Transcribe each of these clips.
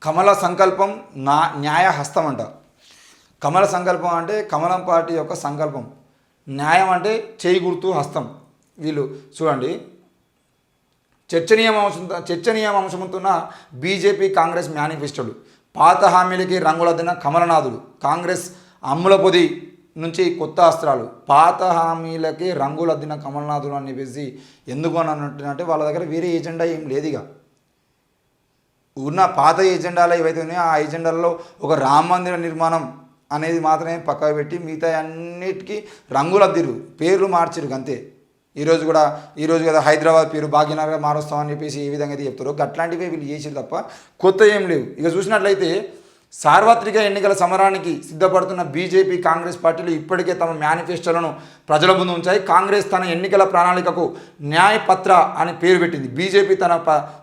కమల సంకల్పం న్యాయ హస్తం అంట. కమల సంకల్పం అంటే కమలం పార్టీ యొక్క సంకల్పం, న్యాయం అంటే చేయి గుర్తు హస్తం. వీళ్ళు చూడండి, చర్చనీయాంశముతున్న బీజేపీ కాంగ్రెస్ మేనిఫెస్టోలు, పాత హామీలకి రంగులద్దిన కమలనాథుడు, కాంగ్రెస్ అమ్ముల పొది నుంచి కొత్త అస్త్రాలు, పాత హామీలకి రంగులద్దిన కమలనాథుడు అని చెప్పేసి ఎందుకు అని అంటే వాళ్ళ దగ్గర వేరే ఏజెండా ఏం లేదు. ఇక ఉన్న పాత ఏజెండాలు ఏవైతే ఉన్నాయో ఆ ఏజెండాలలో ఒక రామ మందిర నిర్మాణం అనేది మాత్రమే పక్కకు పెట్టి మిగతా అన్నిటికీ రంగులద్దిరు, పేర్లు మార్చిరు అంతే. ఈరోజు కదా హైదరాబాద్ పేరు భాగ్యనగర్ మారుస్తామని చెప్పేసి ఏ విధంగా అయితే చెప్తారో అట్లాంటివే వీళ్ళు చేసారు తప్ప కొత్త ఏం లేవు. ఇక చూసినట్లయితే సార్వత్రిక ఎన్నికల సమరానికి సిద్ధపడుతున్న బీజేపీ కాంగ్రెస్ పార్టీలు ఇప్పటికే తమ మేనిఫెస్టోలను ప్రజల ముందు ఉంచాయి. కాంగ్రెస్ తన ఎన్నికల ప్రణాళికకు న్యాయపత్ర అని పేరు పెట్టింది. బీజేపీ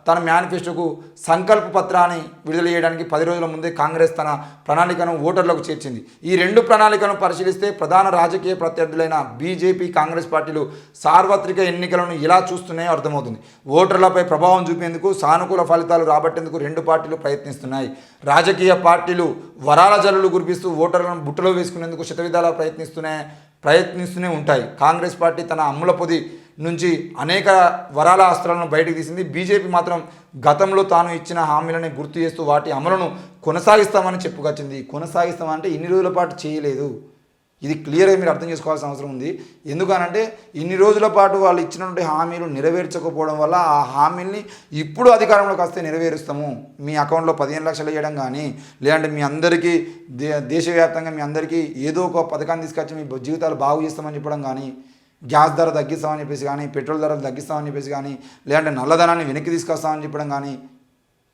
తన మేనిఫెస్టోకు సంకల్ప పత్ర అని విడుదల చేయడానికి 10 రోజుల ముందే కాంగ్రెస్ తన ప్రణాళికను ఓటర్లకు చేర్చింది. ఈ రెండు ప్రణాళికలను పరిశీలిస్తే ప్రధాన రాజకీయ ప్రత్యర్థులైన బీజేపీ కాంగ్రెస్ పార్టీలు సార్వత్రిక ఎన్నికలను ఎలా చూస్తున్నాయో అర్థమవుతుంది. ఓటర్లపై ప్రభావం చూపేందుకు, సానుకూల ఫలితాలు రాబట్టేందుకు రెండు పార్టీలు ప్రయత్నిస్తున్నాయి. రాజకీయ పార్టీలు వరాల జల్లులు కురిపిస్తూ ఓటర్లను బుట్టలో వేసుకునేందుకు శతవిధాలా ప్రయత్నిస్తూనే ఉంటాయి. కాంగ్రెస్ పార్టీ తన అమ్ముల పొది నుంచి అనేక వరాల అస్త్రాలను బయటకు తీసింది. బీజేపీ మాత్రం గతంలో తాను ఇచ్చిన హామీలని గుర్తు చేస్తూ వాటి అమలును కొనసాగిస్తామని చెప్పుకొచ్చింది. కొనసాగిస్తామంటే ఇన్ని రోజుల పాటు చేయలేదు. ఇది క్లియర్గా మీరు అర్థం చేసుకోవాల్సిన అవసరం ఉంది. ఎందుకనంటే ఇన్ని రోజుల పాటు వాళ్ళు ఇచ్చినటువంటి హామీలు నెరవేర్చకపోవడం వల్ల ఆ హామీల్ని ఇప్పుడు అధికారంలోకి వస్తే నెరవేరుస్తాము, మీ అకౌంట్లో 15 లక్షలు వేయడం కానీ, లేదంటే మీ అందరికీ దేశవ్యాప్తంగా మీ అందరికీ ఏదో ఒక పథకాన్ని తీసుకొచ్చి మీ జీవితాలు బాగు చేస్తామని చెప్పడం కానీ, గ్యాస్ ధర తగ్గిస్తామని చెప్పేసి కానీ, పెట్రోల్ ధరలు తగ్గిస్తామని చెప్పేసి కానీ, లేదంటే నల్లధనాన్ని వెనక్కి తీసుకొస్తామని చెప్పడం కానీ,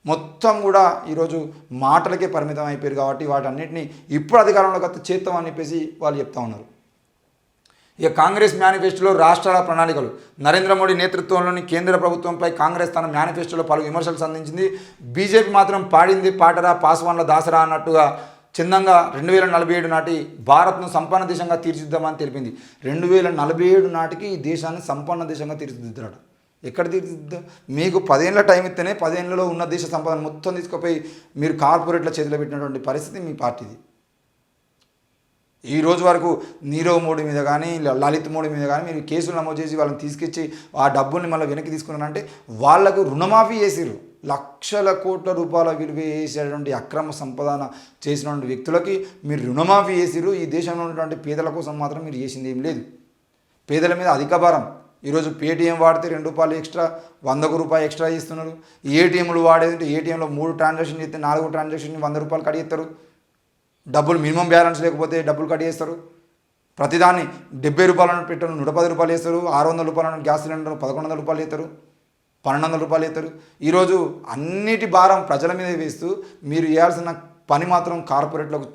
మొత్తం కూడా ఈరోజు మాటలకే పరిమితం అయిపోయారు. కాబట్టి వాటన్నిటిని ఇప్పుడు అధికారంలోకి వస్తే చేస్తామని చెప్పేసి వాళ్ళు చెప్తా ఉన్నారు. ఇక కాంగ్రెస్ మేనిఫెస్టోలో రాష్ట్రాల ప్రణాళికలు, నరేంద్ర మోడీ నేతృత్వంలోని కేంద్ర ప్రభుత్వంపై కాంగ్రెస్ తన మేనిఫెస్టోలో పలు విమర్శలు సంధించింది. బీజేపీ మాత్రం పాడింది పాటరా పాస్వాన్ల దాసరా అన్నట్టుగా చందంగా 2047 నాటి భారత్ను సంపన్న దేశంగా తీర్చిదిద్దామని తెలిపింది. 2047 నాటికి ఈ దేశాన్ని సంపన్న దేశంగా తీర్చిదిద్దాడు. ఎక్కడ తీర్చిదిద్దా? మీకు 10 ఏళ్ళ టైం ఇస్తేనే 10 ఏళ్ళలో ఉన్న దేశ సంపదను మొత్తం తీసుకుపోయి మీరు కార్పొరేట్ల చేతిలో పెట్టినటువంటి పరిస్థితి మీ పార్టీది. ఈ రోజు వరకు నీరవ్ మోడీ మీద కానీ, లలిత్ మోడీ మీద కానీ మీరు కేసులు నమోదు చేసి వాళ్ళని తీసుకొచ్చి ఆ డబ్బుల్ని మళ్ళీ వెనక్కి తీసుకున్నారంటే వాళ్లకు రుణమాఫీ చేసిరు. లక్షల కోట్ల రూపాయల విలువ వేసేటువంటి అక్రమ సంపాదన చేసినటువంటి వ్యక్తులకి మీరు రుణమాఫీ చేసిరు. ఈ దేశంలో ఉన్నటువంటి పేదల కోసం మాత్రం మీరు చేసింది ఏం లేదు. పేదల మీద అధిక భారం. ఈరోజు పేటీఎం వాడితే ₹2 ఎక్స్ట్రా, ₹100 ఎక్స్ట్రా ఇస్తున్నారు. ఏటీఎంలు వాడేదంటే ఏటీఎంలో 3 ట్రాన్సాక్షన్ చేస్తే 4 ట్రాన్సాక్షన్ ₹100 కడిగేస్తారు. డబ్బులు మినిమం బ్యాలెన్స్ లేకపోతే డబ్బులు కడిగేస్తారు. ప్రతిదాన్ని ₹70 పెట్టరు, ₹110 వేస్తారు. ₹600 గ్యాస్ సిలిండర్ ₹1100 వేస్తారు, ₹1200 వేస్తారు. ఈరోజు అన్నిటి భారం ప్రజల మీద వేస్తూ మీరు చేయాల్సిన పని మాత్రం కార్పొరేట్లకు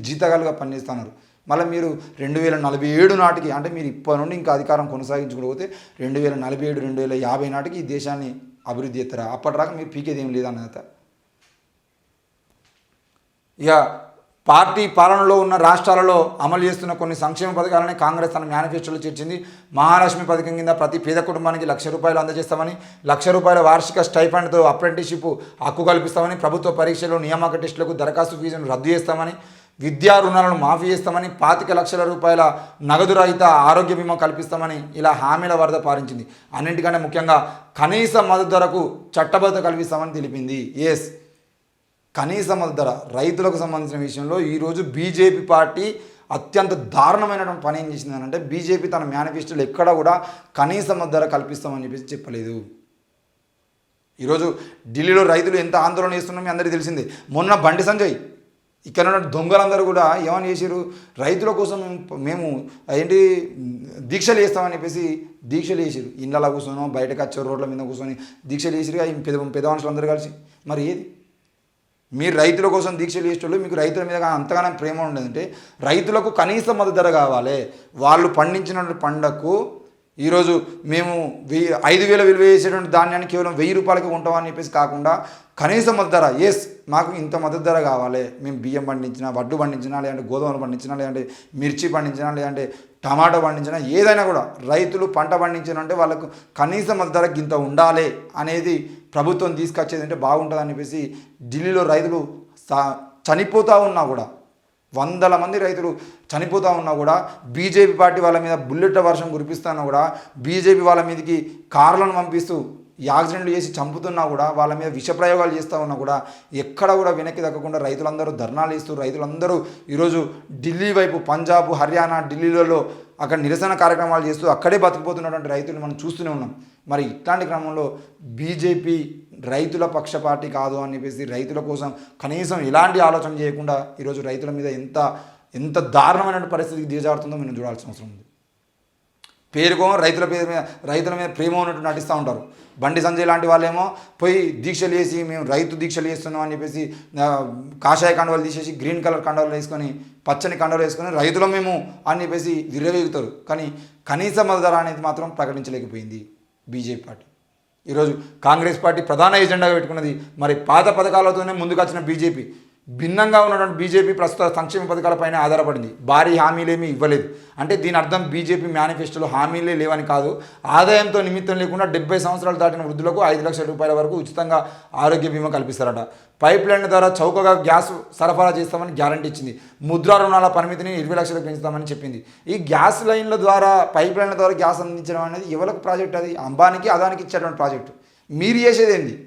జీతగాలుగా పనిచేస్తున్నారు. మళ్ళీ మీరు 2047 నాటికి అంటే మీరు ఇప్పటి నుండి ఇంకా అధికారం కొనసాగించుకోకపోతే 2047, 2050 నాటికి ఈ దేశాన్ని అభివృద్ధి చేస్తారా? అప్పటిదాకా మీరు పీకేది ఏం లేదన్నత. ఇక పార్టీ పాలనలో ఉన్న రాష్ట్రాలలో అమలు చేస్తున్న కొన్ని సంక్షేమ పథకాలని కాంగ్రెస్ తన మేనిఫెస్టోలో చేర్చింది. మహాలక్ష్మి పథకం కింద ప్రతి పేద కుటుంబానికి ₹1,00,000 అందజేస్తామని, ₹1,00,000 వార్షిక స్టైఫండ్తో అప్రెంటిస్షిప్ హక్కు కల్పిస్తామని, ప్రభుత్వ పరీక్షలు నియామక టెస్టులకు దరఖాస్తు ఫీజును రద్దు చేస్తామని, విద్యా రుణాలను మాఫీ చేస్తామని, ₹25 లక్షల నగదు రహిత ఆరోగ్య బీమా కల్పిస్తామని ఇలా హామీల వరద పారించింది. అన్నింటికంటే ముఖ్యంగా కనీస మద్దతు ధరకు చట్టబద్ధత కల్పిస్తామని తెలిపింది. ఎస్, కనీస మద్దతు ధర రైతులకు సంబంధించిన విషయంలో ఈరోజు బీజేపీ పార్టీ అత్యంత దారుణమైనటువంటి పని ఏం చేసిందని అంటే బీజేపీ తన మేనిఫెస్టోలో ఎక్కడ కూడా కనీస మద్దతు ధర కల్పిస్తామని చెప్పేసి చెప్పలేదు. ఈరోజు ఢిల్లీలో రైతులు ఎంత ఆందోళన చేస్తున్నారో మీ అందరికీ తెలిసిందే. మొన్న బండి సంజయ్ ఇక్కడ ఉన్న దొంగలందరూ కూడా ఏమని చేశారు, రైతుల కోసం మేము దీక్షలు చేస్తామని చెప్పేసి దీక్షలు చేసారు. ఇళ్ళలో కూర్చొని బయటకు వచ్చారు, రోడ్ల మీద కూర్చొని దీక్షలు చేసారు పెద్ద మనుషులందరూ కలిసి. మరి ఏది మీరు రైతుల కోసం దీక్షలు చేసేటోళ్ళు, మీకు రైతుల మీద అంతగానో ప్రేమ ఉండదంటే రైతులకు కనీస మద్దతు ధర కావాలి. వాళ్ళు పండించిన పంటకు ఈరోజు మేము 5,000 విలువ చేసేటువంటి ధాన్యాన్ని కేవలం ₹1,000 కొంటామని చెప్పేసి కాకుండా కనీస మద్దతు ధర, ఎస్ మాకు ఇంత మద్దతు ధర కావాలి. మేము బియ్యం పండించినా, వడ్డు పండించినా, లేదంటే గోధుమలు పండించినా, లేదంటే మిర్చి పండించినా, లేదంటే టమాటో పండించినా, ఏదైనా కూడా రైతులు పంట పండించినంటే వాళ్ళకు కనీస మద్దతు ధర ఇంత ఉండాలి అనేది ప్రభుత్వం తీసుకొచ్చేది అంటే బాగుంటుందని చెప్పేసి ఢిల్లీలో రైతులు చనిపోతూ ఉన్నా కూడా వందల మంది రైతులు చనిపోతూ ఉన్నా కూడా బీజేపీ పార్టీ వాళ్ళ మీద బుల్లెట్ల వర్షం కురిపిస్తున్నా కూడా బీజేపీ వాళ్ళ మీదకి కార్లను పంపిస్తూ యాక్సిడెంట్లు చేసి చంపుతున్నా కూడా వాళ్ళ మీద విషప్రయోగాలు చేస్తూ ఉన్నా కూడా ఎక్కడ కూడా వెనక్కి తగ్గకుండా రైతులందరూ ధర్నాలు ఇస్తూ రైతులందరూ ఈరోజు ఢిల్లీ వైపు పంజాబ్ హర్యానా ఢిల్లీలలో అక్కడ నిరసన కార్యక్రమాలు చేస్తూ అక్కడే బతికిపోతున్నటువంటి రైతులు మనం చూస్తూనే ఉన్నాం. మరి ఇట్లాంటి క్రమంలో బీజేపీ రైతుల పక్ష పార్టీ కాదు అని చెప్పేసి రైతుల కోసం కనీసం ఎలాంటి ఆలోచన చేయకుండా ఈరోజు రైతుల మీద ఎంత దారుణమైన పరిస్థితికి దిగజారుతుందో మనం చూడాల్సిన అవసరం ఉంది. పేరుకో రైతుల మీద ప్రేమ ఉన్నట్టు నటిస్తూ ఉంటారు. బండి సంజయ్ లాంటి వాళ్ళేమో పోయి దీక్షలు చేసి మేము రైతు దీక్షలు చేస్తున్నాం అని చెప్పేసి కాషాయ కండవాలు తీసేసి గ్రీన్ కలర్ కండవాలు వేసుకొని పచ్చని కండవాలు వేసుకొని రైతులు మేము అని చెప్పేసి విర్రవేగుతారు. కానీ కనీస మద్దతు ధర అనేది మాత్రం ప్రకటించలేకపోయింది బీజేపీ పార్టీ. ఈరోజు కాంగ్రెస్ పార్టీ ప్రధాన ఎజెండాగా పెట్టుకున్నది మరి పాత పథకాలతోనే ముందుకొచ్చిన బీజేపీ భిన్నంగా ఉన్నటువంటి బీజేపీ ప్రస్తుత సంక్షేమ పథకాలపైన ఆధారపడింది. భారీ హామీలేమీ ఇవ్వలేదు. అంటే దీని అర్థం బీజేపీ మేనిఫెస్టోలో హామీలే లేవని కాదు, ఆదాయంతో నిమిత్తం లేకుండా 70 సంవత్సరాలు దాటిన వృద్ధులకు 5 లక్షల రూపాయల వరకు ఉచితంగా ఆరోగ్య బీమా కల్పిస్తారట. పైప్ లైన్ ద్వారా చౌకగా గ్యాస్ సరఫరా చేస్తామని గ్యారంటీ ఇచ్చింది. ముద్రా రుణాల పరిమితిని 20 లక్షలకు పెంచుతామని చెప్పింది. ఈ గ్యాస్ లైన్ల ద్వారా పైప్ లైన్ల ద్వారా గ్యాస్ అందించడం అనేది ఎవరికి ప్రాజెక్ట్? అది అంబానీకి అదానికి ఇచ్చేటువంటి ప్రాజెక్టు. మీరు చేసేది ఏంది?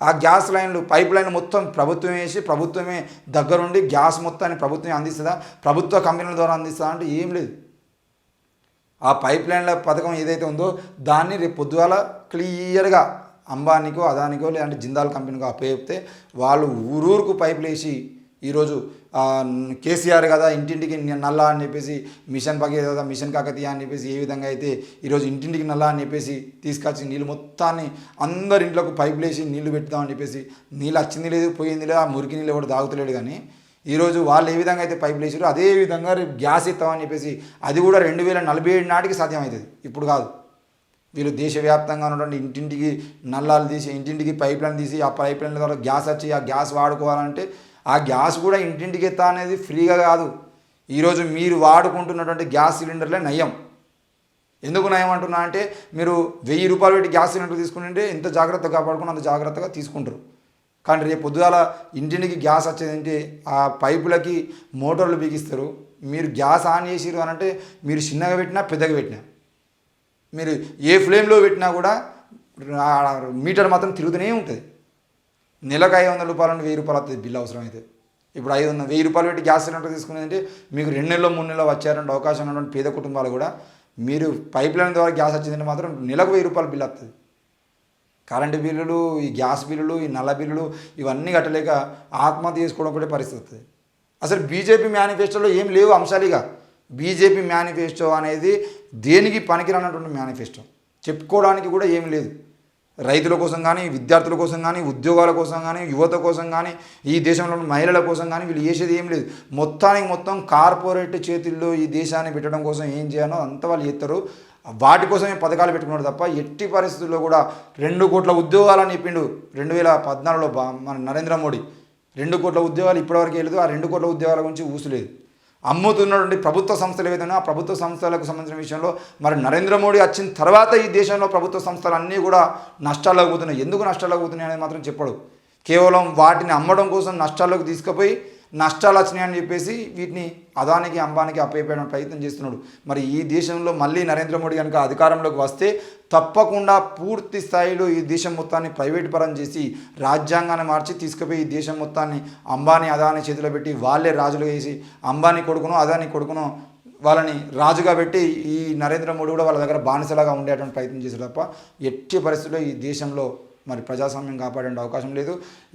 ఆ గ్యాస్ లైన్లు పైప్ లైన్ మొత్తం ప్రభుత్వమే వేసి ప్రభుత్వమే దగ్గరుండి గ్యాస్ మొత్తాన్ని ప్రభుత్వమే అందిస్తుందా, ప్రభుత్వ కంపెనీల ద్వారా అందిస్తుందా అంటే ఏం లేదు. ఆ పైప్ లైన్ల పథకం ఏదైతే ఉందో దాన్ని రేపు పొద్దుగాల క్లియర్గా అంబానీకో అదానికో లేదంటే జిందాల్ కంపెనీకో అప్పచెప్తే వాళ్ళు ఊరూరుకు పైపులు వేసి ఈరోజు కేసీఆర్ కదా ఇంటింటికి నల్లా అని చెప్పేసి మిషన్ భగీరథ మిషన్ కాకతీయ అని చెప్పేసి ఏ విధంగా అయితే ఈరోజు ఇంటింటికి నల్లా అని చెప్పేసి తీసుకొచ్చి నీళ్ళు మొత్తాన్ని అందరి ఇంట్లోకి పైపులు వేసి నీళ్లు పెడతామని చెప్పేసి నీళ్ళు వచ్చింది లేదు పోయింది లేదు, ఆ మురికి నీళ్ళు ఎవరు తాగుతలేడు. కానీ ఈరోజు వాళ్ళు ఏ విధంగా అయితే పైపులు వేసారో అదే విధంగా రేపు గ్యాస్ ఇస్తామని చెప్పేసి అది కూడా 2047 నాటికి సాధ్యమవుతుంది, ఇప్పుడు కాదు. వీళ్ళు దేశవ్యాప్తంగా ఉన్నటువంటి ఇంటింటికి నల్లాలు తీసి ఇంటింటికి పైప్ లైన్ తీసి ఆ పైప్ లైన్ల ద్వారా గ్యాస్ వచ్చి ఆ గ్యాస్ వాడుకోవాలంటే ఆ గ్యాస్ కూడా ఇంటింటికి ఎత్తా అనేది ఫ్రీగా కాదు. ఈరోజు మీరు వాడుకుంటున్నటువంటి గ్యాస్ సిలిండర్లే నయం. ఎందుకు నయం అంటున్నా అంటే మీరు 1000 రూపాయలు పెట్టి గ్యాస్ సిలిండర్ తీసుకుంటే ఎంత జాగ్రత్తగా కాపాడుకుని అంత జాగ్రత్తగా తీసుకుంటారు. కానీ రేపు పొద్దుగాల ఇంటింటికి గ్యాస్ వచ్చేదంటే ఆ పైపులకి మోటార్లు బిగిస్తారు. మీరు గ్యాస్ ఆన్ చేసిరు అని అంటే మీరు చిన్నగా పెట్టినా పెద్దగా పెట్టినా మీరు ఏ ఫ్లేమ్లో పెట్టినా కూడా మీటర్ మాత్రం తిరుగుతూనే ఉంటుంది. నెలకు 500 రూపాయలు అంటే 1000 రూపాయలు వస్తుంది బిల్లు అవసరమైతే. ఇప్పుడు 1000 రూపాయలు పెట్టి గ్యాస్ సిలిండర్ తీసుకునేదంటే మీకు 2 నెలలు 3 నెలలు వచ్చారంటే అవకాశం ఉన్నటువంటి పేద కుటుంబాలు కూడా మీరు పైప్ లైన్ ద్వారా గ్యాస్ వచ్చిందంటే మాత్రం నెలకు 1000 రూపాయలు బిల్లు వస్తుంది. కరెంటు బిల్లులు, ఈ గ్యాస్ బిల్లులు, ఈ నల్ల బిల్లులు ఇవన్నీ కట్టలేక ఆత్మహత్య చేసుకోవడం కూడా పరిస్థితి వస్తుంది. అసలు బీజేపీ మేనిఫెస్టోలో ఏం లేవు అంశాలుగా. బీజేపీ మేనిఫెస్టో అనేది దేనికి పనికిరానటువంటి మేనిఫెస్టో, చెప్పుకోవడానికి కూడా ఏం లేదు. రైతుల కోసం కానీ విద్యార్థుల కోసం కానీ ఉద్యోగాల కోసం కానీ యువత కోసం కానీ ఈ దేశంలో మహిళల కోసం కానీ వీళ్ళు చేసేది ఏం లేదు. మొత్తం కార్పొరేట్ చేతుల్లో ఈ దేశాన్ని పెట్టడం కోసం ఏం చేయాలో అంత వాళ్ళు చేస్తారు. వాటి కోసమే పథకాలు పెట్టుకున్నాడు తప్ప ఎట్టి పరిస్థితుల్లో కూడా 2 కోట్ల ఉద్యోగాలని చెప్పిండు 2014లో మన నరేంద్ర మోడీ. 2 కోట్ల ఉద్యోగాలు ఇప్పటివరకు వెళ్ళదు. ఆ 2 కోట్ల ఉద్యోగాల గురించి ఊసులేదు. అమ్ముతున్నటువంటి ప్రభుత్వ సంస్థలు ఏవైతే ఆ ప్రభుత్వ సంస్థలకు సంబంధించిన విషయంలో మరి నరేంద్ర మోడీ వచ్చిన తర్వాత ఈ దేశంలో ప్రభుత్వ సంస్థలు అన్నీ కూడా నష్టాల్లోకి పోతున్నాయి. ఎందుకు నష్టాల్లోకి పోతున్నాయి అనేది మాత్రం చెప్పడు. కేవలం వాటిని అమ్మడం కోసం నష్టాల్లోకి తీసుకుపోయి నష్టాలు వచ్చినాయని చెప్పేసి వీటిని అదానికి అంబానికి అప్పయ్యడం ప్రయత్నం చేస్తున్నాడు. మరి ఈ దేశంలో మళ్ళీ నరేంద్ర మోడీ కనుక అధికారంలోకి వస్తే తప్పకుండా పూర్తి స్థాయిలో ఈ దేశం మొత్తాన్ని ప్రైవేట్ పరం చేసి రాజ్యాంగాన్ని మార్చి తీసుకుపోయి ఈ దేశం మొత్తాన్ని అంబానీ అదాని చేతిలో పెట్టి వాళ్ళే రాజులు వేసి అంబానీ కొడుకును అదాని కొడుకును వాళ్ళని రాజుగా పెట్టి ఈ నరేంద్ర మోడీ కూడా వాళ్ళ దగ్గర బానిసలాగా ఉండేటువంటి ప్రయత్నం చేశారు తప్ప ఎట్టి పరిస్థితుల్లో ఈ దేశంలో మరి ప్రజాస్వామ్యం కాపాడే అవకాశం లేదు.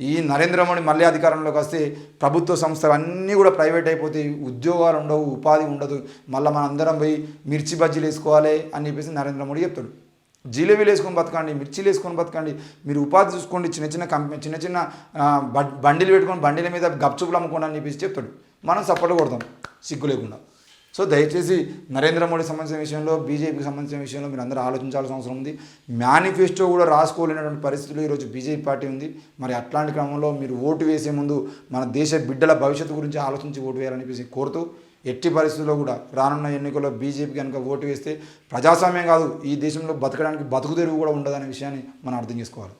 ఈ నరేంద్ర మోడీ మళ్ళీ అధికారంలోకి వస్తే ప్రభుత్వ సంస్థలు అన్నీ కూడా ప్రైవేట్ అయిపోతాయి, ఉద్యోగాలు ఉండవు, ఉపాధి ఉండదు, మళ్ళీ మన అందరం పోయి మిర్చి బజ్జీలు వేసుకోవాలి అని చెప్పేసి నరేంద్ర మోడీ చెప్తాడు. జిలేబీలు వేసుకొని బతకండి, మిర్చీలు వేసుకొని బతకండి, మీరు ఉపాధి చూసుకోండి, చిన్న చిన్న బండిలు పెట్టుకొని బండిల మీద గప్చుపులు అమ్ముకోండి అని చెప్పేసి చెప్తాడు. మనం సపోర్ట్ కొడతాం సిగ్గు లేకుండా. సో దయచేసి నరేంద్ర మోడీ సంబంధించిన విషయంలో బీజేపీకి సంబంధించిన విషయంలో మీరు అందరూ ఆలోచించాల్సిన అవసరం ఉంది. మేనిఫెస్టో కూడా రాసుకోలేనటువంటి పరిస్థితులు ఈరోజు బీజేపీ పార్టీ ఉంది. మరి అట్లాంటి క్రమంలో మీరు ఓటు వేసే ముందు మన దేశ బిడ్డల భవిష్యత్తు గురించి ఆలోచించి ఓటు వేయాలని చెప్పేసి కోరుతూ ఎట్టి పరిస్థితుల్లో కూడా రానున్న ఎన్నికల్లో బీజేపీ కనుక ఓటు వేస్తే ప్రజాస్వామ్యం కాదు ఈ దేశంలో బతకడానికి బతుకుదెరువు కూడా ఉండదనే విషయాన్ని మనం అర్థం చేసుకోవాలి.